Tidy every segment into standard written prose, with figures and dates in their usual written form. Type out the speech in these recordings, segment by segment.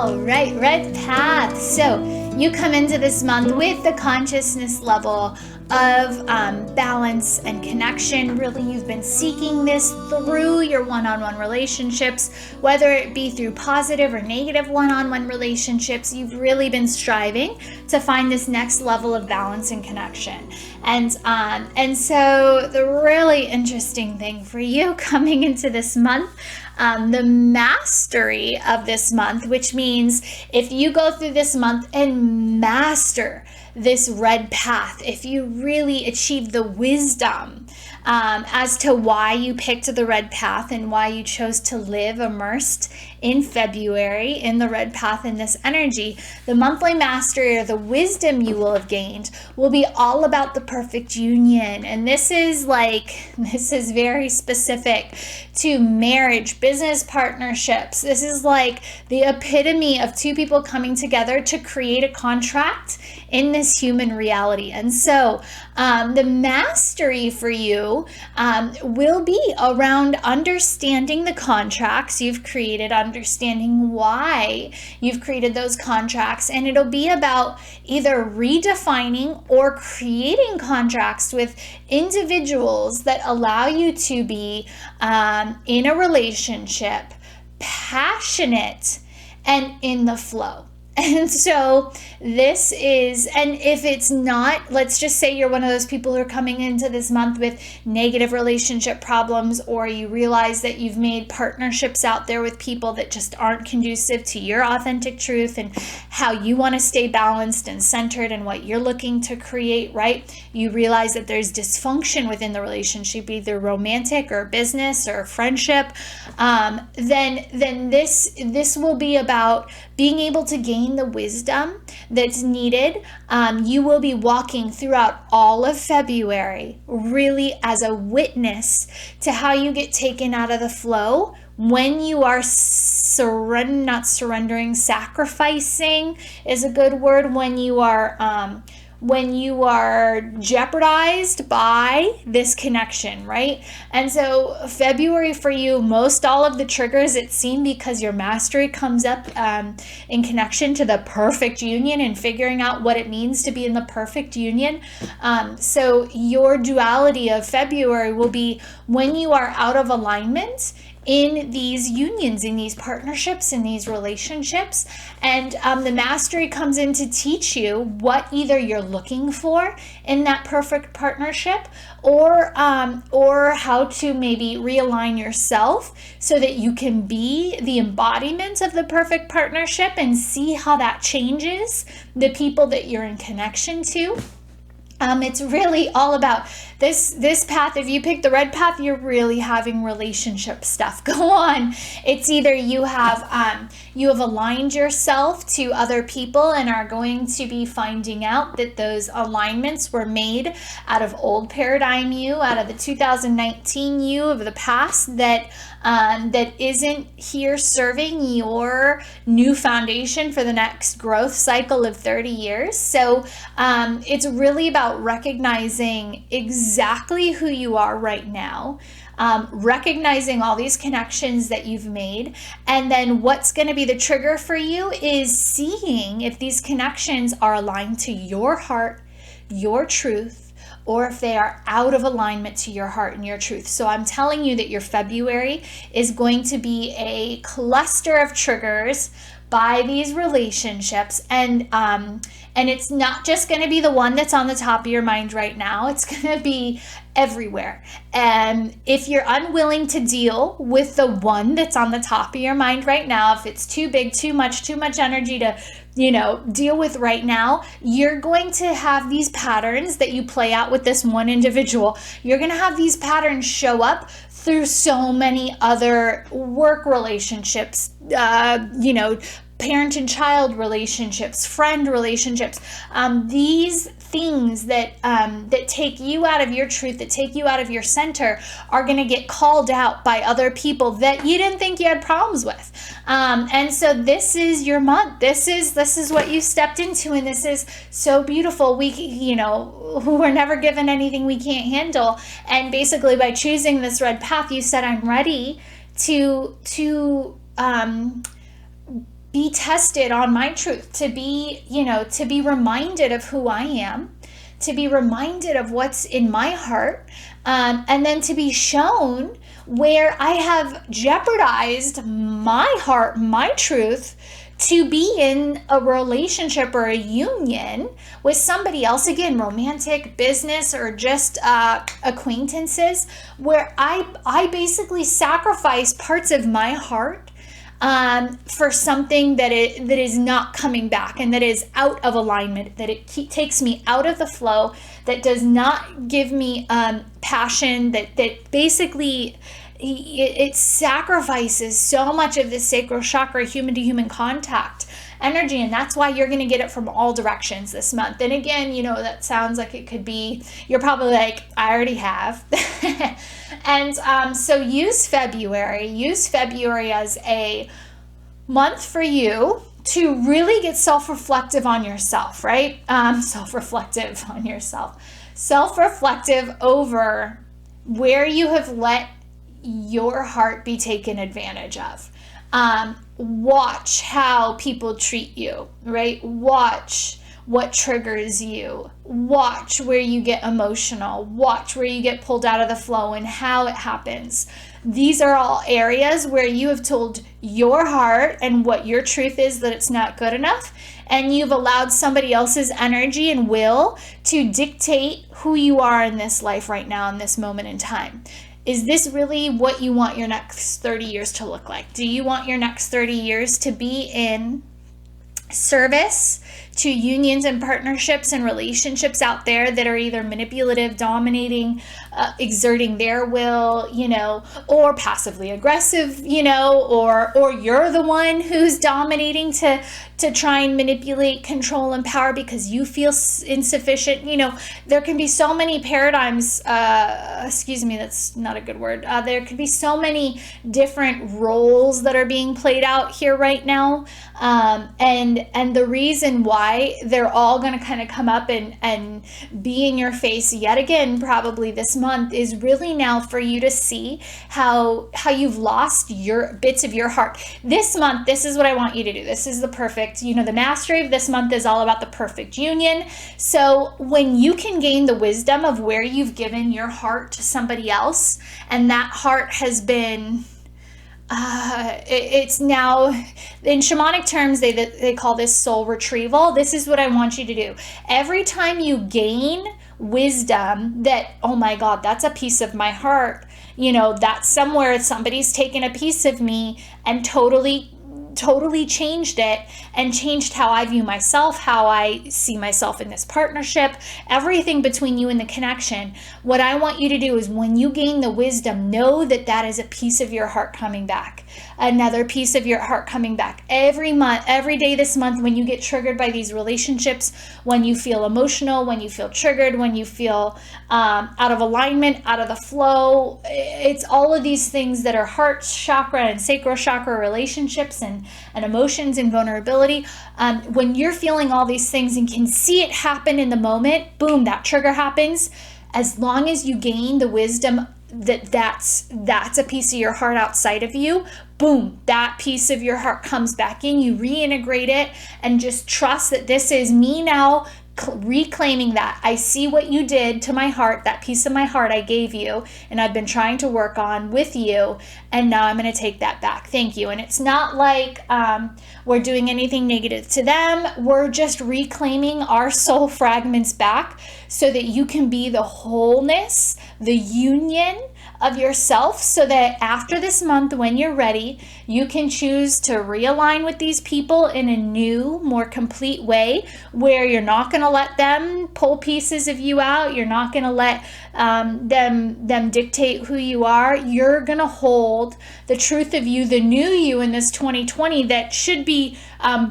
All right, red path. So you come into this month with the consciousness level of balance and connection. Really, you've been seeking this through your one-on-one relationships, whether it be through positive or negative one-on-one relationships. You've really been striving to find this next level of balance and connection. And so the really interesting thing for you coming into this month, the mastery of this month, which means if you go through this month and master this red path, if you really achieve the wisdom as to why you picked the red path and why you chose to live immersed in February in the red path in this energy, the monthly mastery or the wisdom you will have gained will be all about the perfect union. And this is very specific to marriage, business partnerships. This is like the epitome of two people coming together to create a contract in this human reality. And so the mastery for you will be around understanding the contracts you've created, understanding why you've created those contracts, and it'll be about either redefining or creating contracts with individuals that allow you to be in a relationship, passionate, and in the flow. And so this is, and if it's not, let's just say you're one of those people who are coming into this month with negative relationship problems, or you realize that you've made partnerships out there with people that just aren't conducive to your authentic truth and how you want to stay balanced and centered in what you're looking to create, right? You realize that there's dysfunction within the relationship, either romantic or business or friendship, then this will be about being able to gain the wisdom that's needed. You will be walking throughout all of February really as a witness to how you get taken out of the flow when you are sacrificing is a good word, when you are jeopardized by this connection, right? And so February for you, most all of the triggers it's seen because your mastery comes up in connection to the perfect union and figuring out what it means to be in the perfect union. So your duality of February will be when you are out of alignment in these unions, in these partnerships, in these relationships. And the mastery comes in to teach you what either you're looking for in that perfect partnership, or how to maybe realign yourself so that you can be the embodiment of the perfect partnership and see how that changes the people that you're in connection to. It's really all about this path. If you pick the red path, you're really having relationship stuff go on. It's either you have aligned yourself to other people and are going to be finding out that those alignments were made out of old paradigm you, out of the 2019 you of the past that isn't here serving your new foundation for the next growth cycle of 30 years. So it's really about recognizing exactly who you are right now, recognizing all these connections that you've made, and then what's going to be the trigger for you is seeing if these connections are aligned to your heart, your truth, or if they are out of alignment to your heart and your truth. So I'm telling you that your February is going to be a cluster of triggers by these relationships, and it's not just going to be the one that's on the top of your mind right now. It's going to be everywhere. And if you're unwilling to deal with the one that's on the top of your mind right now, if it's too big, too much energy to deal with right now, you're going to have these patterns that you play out with this one individual. You're going to have these patterns show up through so many other work relationships, parent and child relationships, friend relationships, these things that take you out of your truth, that take you out of your center, are going to get called out by other people that you didn't think you had problems with. And so this is your month. This is what you stepped into, and this is so beautiful. We're never given anything we can't handle. And basically by choosing this red path, you said, I'm ready to be tested on my truth, to be, to be reminded of who I am, to be reminded of what's in my heart, and then to be shown where I have jeopardized my heart, my truth, to be in a relationship or a union with somebody else, again, romantic, business, or just acquaintances, where I basically sacrifice parts of my heart for something that is not coming back, and that is out of alignment, that it takes me out of the flow, that does not give me passion, that basically it sacrifices so much of the sacral chakra, human to human contact energy. And that's why you're going to get it from all directions this month. And again, that sounds like it could be, you're probably like, I already have. And so use February as a month for you to really get self-reflective on yourself, right? Self-reflective over where you have let your heart be taken advantage of. Watch how people treat you, right? Watch what triggers you. Watch where you get emotional. Watch where you get pulled out of the flow and how it happens. These are all areas where you have told your heart and what your truth is that it's not good enough, and you've allowed somebody else's energy and will to dictate who you are in this life right now, in this moment in time. Is this really what you want your next 30 years to look like? Do you want your next 30 years to be in service to unions and partnerships and relationships out there that are either manipulative, dominating, exerting their will, or passively aggressive, or you're the one who's dominating to try and manipulate, control, and power because you feel insufficient? There can be so many paradigms, that's not a good word. There could be so many different roles that are being played out here right now. And the reason why they're all going to kind of come up and be in your face yet again, probably this month, is really now for you to see how you've lost your bits of your heart. This month, this is what I want you to do. This is the perfect, the mastery of this month is all about the perfect union. So when you can gain the wisdom of where you've given your heart to somebody else, and that heart has been it's now, in shamanic terms, they call this soul retrieval. This is what I want you to do. Every time you gain wisdom that, oh my God, that's a piece of my heart, that's somewhere somebody's taken a piece of me and totally changed it, and changed how I view myself, how I see myself in this partnership, everything between you and the connection. What I want you to do is, when you gain the wisdom, know that that is a piece of your heart coming back, another piece of your heart coming back every month, every day this month. When you get triggered by these relationships, when you feel emotional, when you feel triggered, when you feel out of alignment, out of the flow, it's all of these things that are heart chakra and sacral chakra relationships and emotions and vulnerability. When you're feeling all these things and can see it happen in the moment, boom, that trigger happens. As long as you gain the wisdom that's a piece of your heart outside of you, boom, that piece of your heart comes back in. You reintegrate it and just trust that this is me now, reclaiming that. I see what you did to my heart, that piece of my heart I gave you, and I've been trying to work on with you, and now I'm going to take that back. Thank you. And it's not like we're doing anything negative to them. We're just reclaiming our soul fragments back so that you can be the wholeness, the union of yourself, so that after this month, when you're ready, you can choose to realign with these people in a new, more complete way, where you're not going to let them pull pieces of you out. You're not going to let them dictate who you are. You're going to hold the truth of you, the new you in this 2020 that should be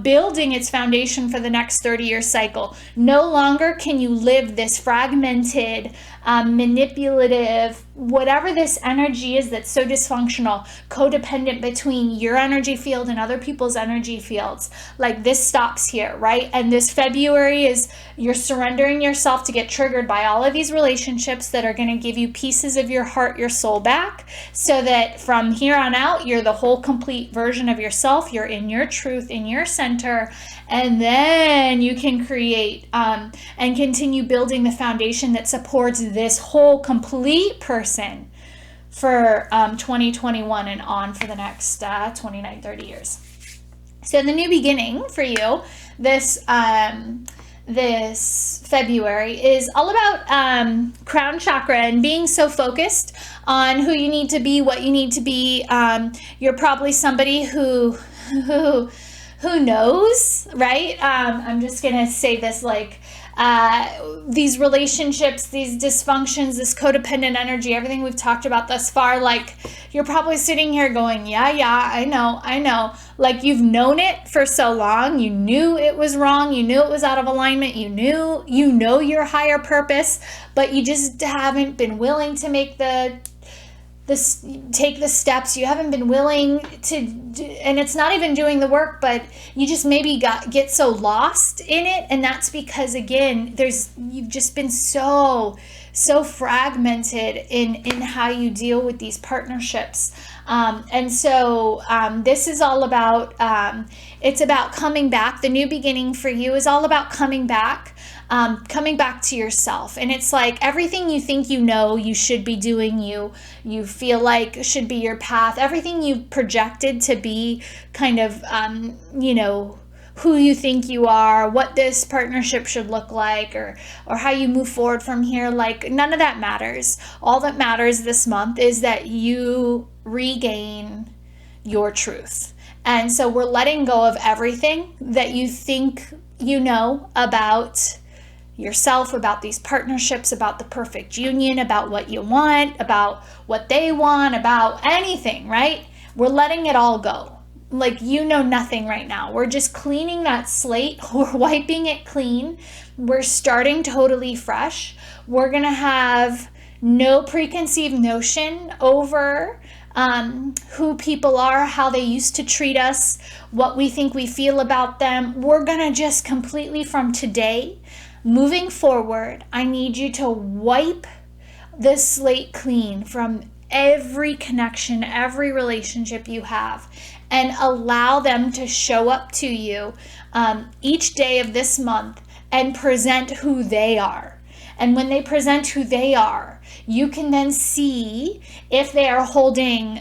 building its foundation for the next 30-year cycle. No longer can you live this fragmented, manipulative, whatever this energy is that's so dysfunctional, codependent between your energy field and other people's energy fields, like this stops here, right? And this February is you're surrendering yourself to get triggered by all of these relationships that are going to give you pieces of your heart, your soul back, so that from here on out, you're the whole complete version of yourself. You're in your truth, in your center, and then you can create and continue building the foundation that supports this whole complete person for 2021 and on for the next 29, 30 years. So the new beginning for you this February is all about crown chakra and being so focused on who you need to be, what you need to be. You're probably somebody who knows, right? I'm just going to say this, like, these relationships, these dysfunctions, this codependent energy, everything we've talked about thus far, like, you're probably sitting here going, yeah, I know. Like, you've known it for so long. You knew it was wrong. You knew it was out of alignment. You know your higher purpose, but you just haven't been willing to make take the steps. You haven't been willing to do, and it's not even doing the work, but you just maybe get so lost in it. And that's because, again, you've just been so fragmented in how you deal with these partnerships. And so this is all about, it's about coming back. The new beginning for you is all about coming back to yourself. And it's like everything you think you know you should be doing, you feel like should be your path, everything you projected to be kind of, who you think you are, what this partnership should look like, or how you move forward from here. Like, none of that matters. All that matters this month is that you regain your truth. And so we're letting go of everything that you think you know about yourself, about these partnerships, about the perfect union, about what you want, about what they want, about anything, right? We're letting it all go. Like, you know nothing right now. We're just cleaning that slate. We're wiping it clean. We're starting totally fresh. We're going to have no preconceived notion over who people are, how they used to treat us, what we think we feel about them. We're going to just completely, from today, moving forward, I need you to wipe the slate clean from every connection, every relationship you have, and allow them to show up to you each day of this month and present who they are. And when they present who they are, you can then see if they are holding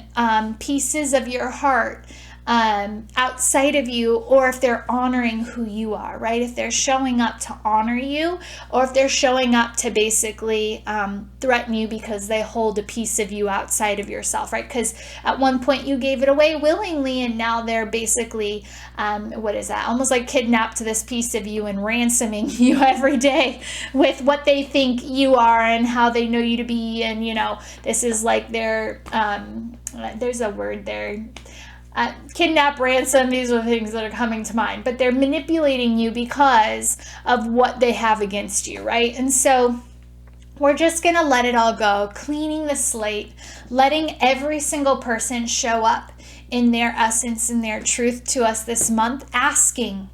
pieces of your heart outside of you, or if they're honoring who you are, right? If they're showing up to honor you, or if they're showing up to basically threaten you because they hold a piece of you outside of yourself, right? Because at one point you gave it away willingly, and now they're basically, what is that? Almost like kidnapped this piece of you and ransoming you every day with what they think you are and how they know you to be. And, this is like there's a word there. Kidnap, ransom, these are things that are coming to mind, but they're manipulating you because of what they have against you, right? And so we're just going to let it all go, cleaning the slate, letting every single person show up in their essence and their truth to us this month, asking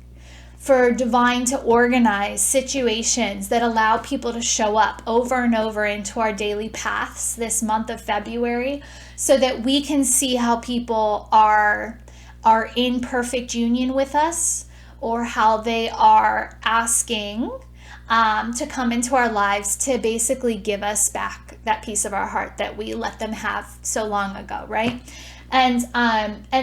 for divine to organize situations that allow people to show up over and over into our daily paths this month of February, so that we can see how people are in perfect union with us, or how they are asking to come into our lives to basically give us back that piece of our heart that we let them have so long ago, right? And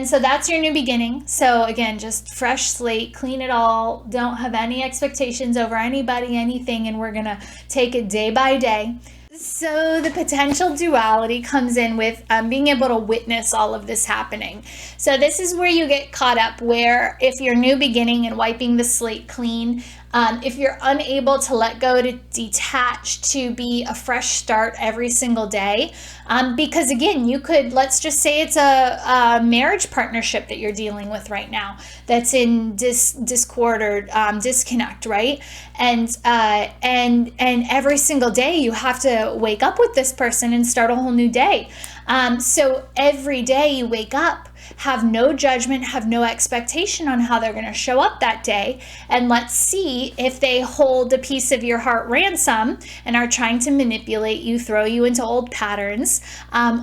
so that's your new beginning. So again, just fresh slate, clean it all, don't have any expectations over anybody, anything, and we're gonna take it day by day. So the potential duality comes in with being able to witness all of this happening. So this is where you get caught up, where if you're new beginning and wiping the slate clean, If you're unable to let go, to detach, to be a fresh start every single day, because again, you could, let's just say it's a marriage partnership that you're dealing with right now that's in discord or disconnect, right? And every single day you have to wake up with this person and start a whole new day. So every day you wake up, have no judgment, have no expectation on how they're going to show up that day. And let's see if they hold a piece of your heart ransom and are trying to manipulate you, throw you into old patterns,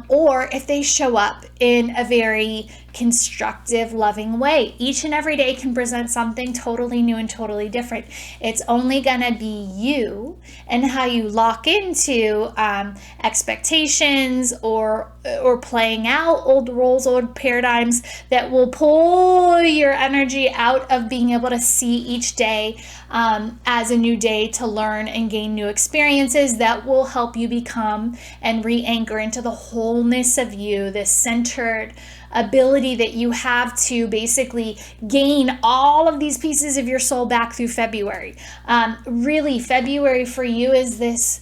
or if they show up in a very constructive, loving way. Each and every day can present something totally new and totally different. It's only gonna be you and how you lock into expectations or playing out old roles, old paradigms that will pull your energy out of being able to see each day as a new day to learn and gain new experiences that will help you become and re-anchor into the wholeness of you, this centered ability that you have to basically gain all of these pieces of your soul back through February. Really, February for you is this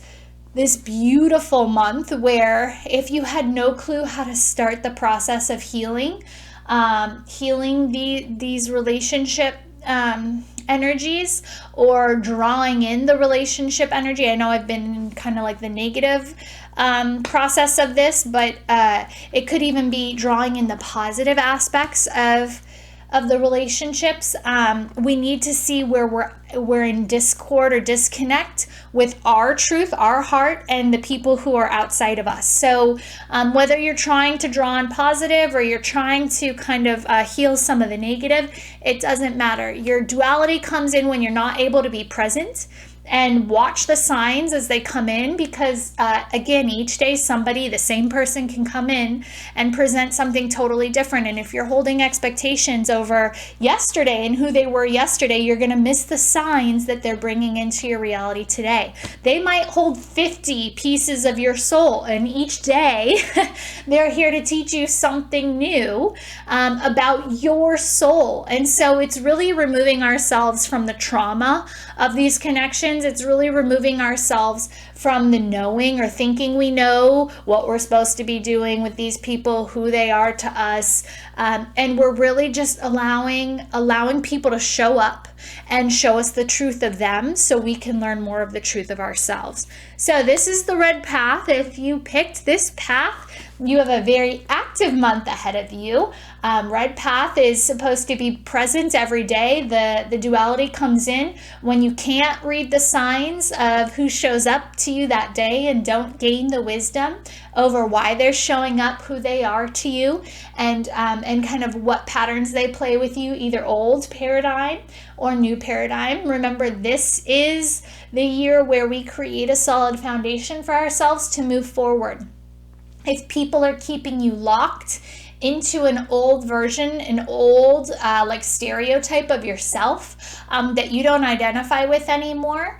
beautiful month where if you had no clue how to start the process of healing these relationship energies, or drawing in the relationship energy. I know I've been in kind of like the negative process of this, but it could even be drawing in the positive aspects of the relationships. We need to see where we're in discord or disconnect with our truth, our heart, and the people who are outside of us. So whether you're trying to draw on positive or you're trying to kind of heal some of the negative, it doesn't matter. Your duality comes in when you're not able to be present, and watch the signs as they come in, because again, each day the same person can come in and present something totally different. And if you're holding expectations over yesterday and who they were yesterday, you're going to miss the signs that they're bringing into your reality today. They might hold 50 pieces of your soul, and each day they're here to teach you something new about your soul. And so it's really removing ourselves from the trauma of these connections. It's really removing ourselves from the knowing or thinking we know what we're supposed to be doing with these people, who they are to us. And we're really just allowing people to show up and show us the truth of them so we can learn more of the truth of ourselves. So this is the red path. If you picked this path, you have a very active month ahead of you. Red path is supposed to be present every day. The duality comes in when you can't read the signs of who shows up to you that day and don't gain the wisdom over why they're showing up, who they are to you, and kind of what patterns they play with you, either old paradigm or new paradigm. Remember, this is the year where we create a solid foundation for ourselves to move forward. If people are keeping you locked into an old version, an old like stereotype of yourself that you don't identify with anymore,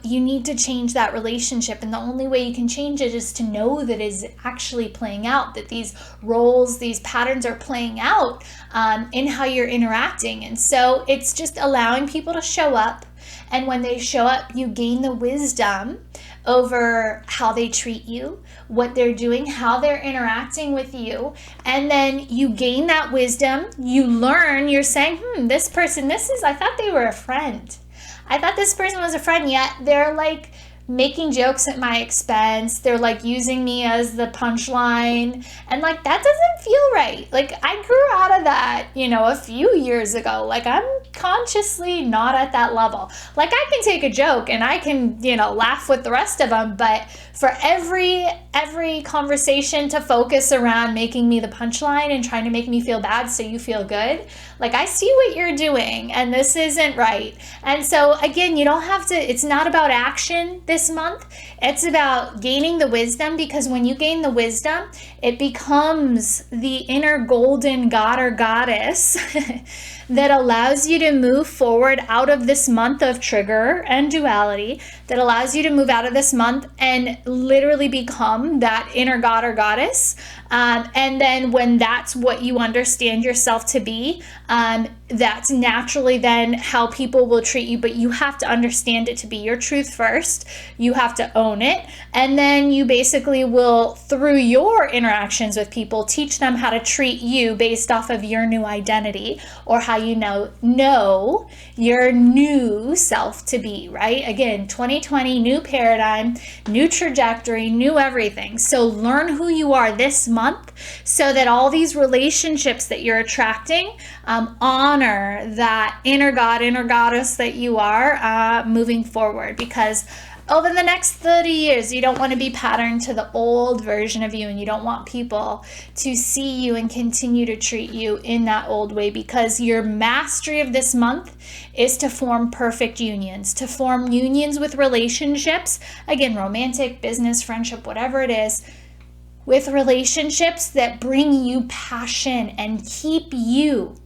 you need to change that relationship. And the only way you can change it is to know that is actually playing out, that these roles, these patterns are playing out in how you're interacting. And so it's just allowing people to show up. And when they show up, you gain the wisdom over how they treat you, what they're doing, how they're interacting with you. And then you gain that wisdom. You learn, you're saying, this person, I thought they were a friend. I thought this person was a friend, yet they're like making jokes at my expense. They're like using me as the punchline. And like, that doesn't feel right. Like, I grew out of that, a few years ago. Like, I'm consciously not at that level. Like, I can take a joke and I can, laugh with the rest of them. But for every conversation to focus around making me the punchline and trying to make me feel bad so you feel good, like, I see what you're doing and this isn't right. And so again, you don't have to, it's not about action this this month, it's about gaining the wisdom, because when you gain the wisdom, it becomes the inner golden god or goddess that allows you to move forward out of this month of trigger and duality, that allows you to move out of this month and literally become that inner god or goddess. And then when that's what you understand yourself to be, that's naturally then how people will treat you. But you have to understand it to be your truth first. You have to own it. And then you basically will, through your interactions with people, teach them how to treat you based off of your new identity, or how you know your new self to be, right? Again, 2020, new paradigm, new trajectory, new everything. So learn who you are this month, so that all these relationships that you're attracting honor that inner god, inner goddess that you are moving forward. Because over the next 30 years, you don't want to be patterned to the old version of you, and you don't want people to see you and continue to treat you in that old way, because your mastery of this month is to form perfect unions, to form unions with relationships, again, romantic, business, friendship, whatever it is, with relationships that bring you passion and keep you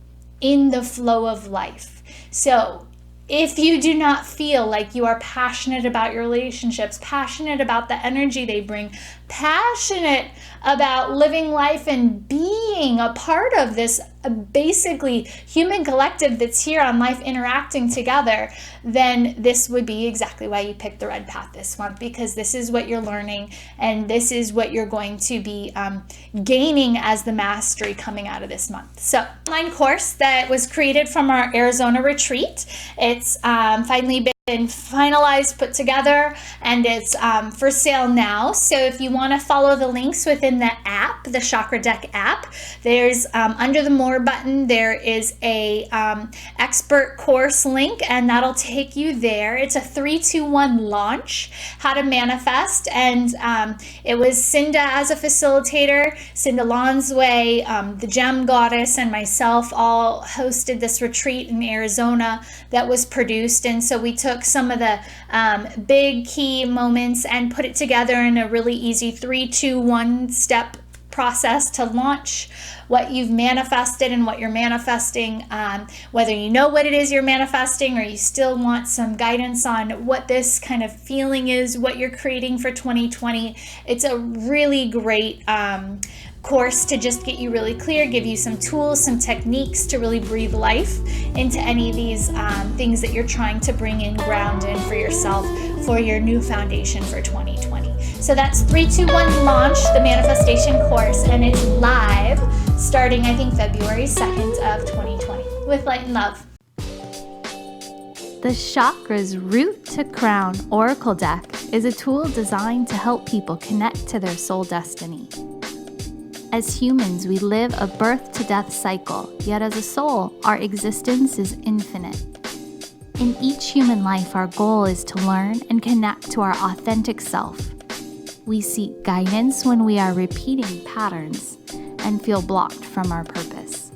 in the flow of life. So if you do not feel like you are passionate about your relationships, passionate about the energy they bring, passionate about living life and being a part of this basically human collective that's here on life interacting together, then this would be exactly why you picked the red path this month, because this is what you're learning and this is what you're going to be gaining as the mastery coming out of this month. So, online course that was created from our Arizona retreat. It's finally been finalized, put together, and it's for sale now. So if you want to follow the links within the app, the Chakra Deck app, there's under the More button, there is a expert course link, and that'll take you there. It's a 3-2-1 launch, how to manifest, and it was Cinda as a facilitator, Cinda Lonsway, the Gem Goddess, and myself all hosted this retreat in Arizona that was produced. And so we took some of the big key moments and put it together in a really easy 3-2-1 step process to launch what you've manifested and what you're manifesting, whether you know what it is you're manifesting or you still want some guidance on what this kind of feeling is, what you're creating for 2020. It's a really great course to just get you really clear, give you some tools, some techniques to really breathe life into any of these things that you're trying to bring in, ground in for yourself for your new foundation for 2020. So that's 3-2-1 launch, the manifestation course, and it's live starting, I think, February 2nd of 2020 with light and love. The Chakras Root to Crown Oracle Deck is a tool designed to help people connect to their soul destiny. As humans, we live a birth-to-death cycle, yet as a soul, our existence is infinite. In each human life, our goal is to learn and connect to our authentic self. We seek guidance when we are repeating patterns and feel blocked from our purpose.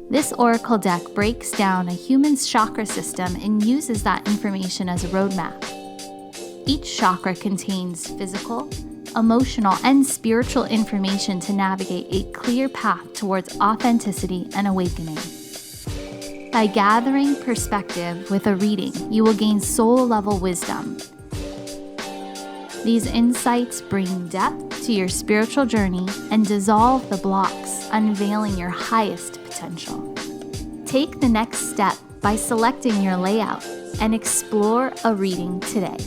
This oracle deck breaks down a human's chakra system and uses that information as a roadmap. Each chakra contains physical, emotional, and spiritual information to navigate a clear path towards authenticity and awakening. By gathering perspective with a reading, you will gain soul-level wisdom. These insights bring depth to your spiritual journey and dissolve the blocks, unveiling your highest potential. Take the next step by selecting your layout and explore a reading today.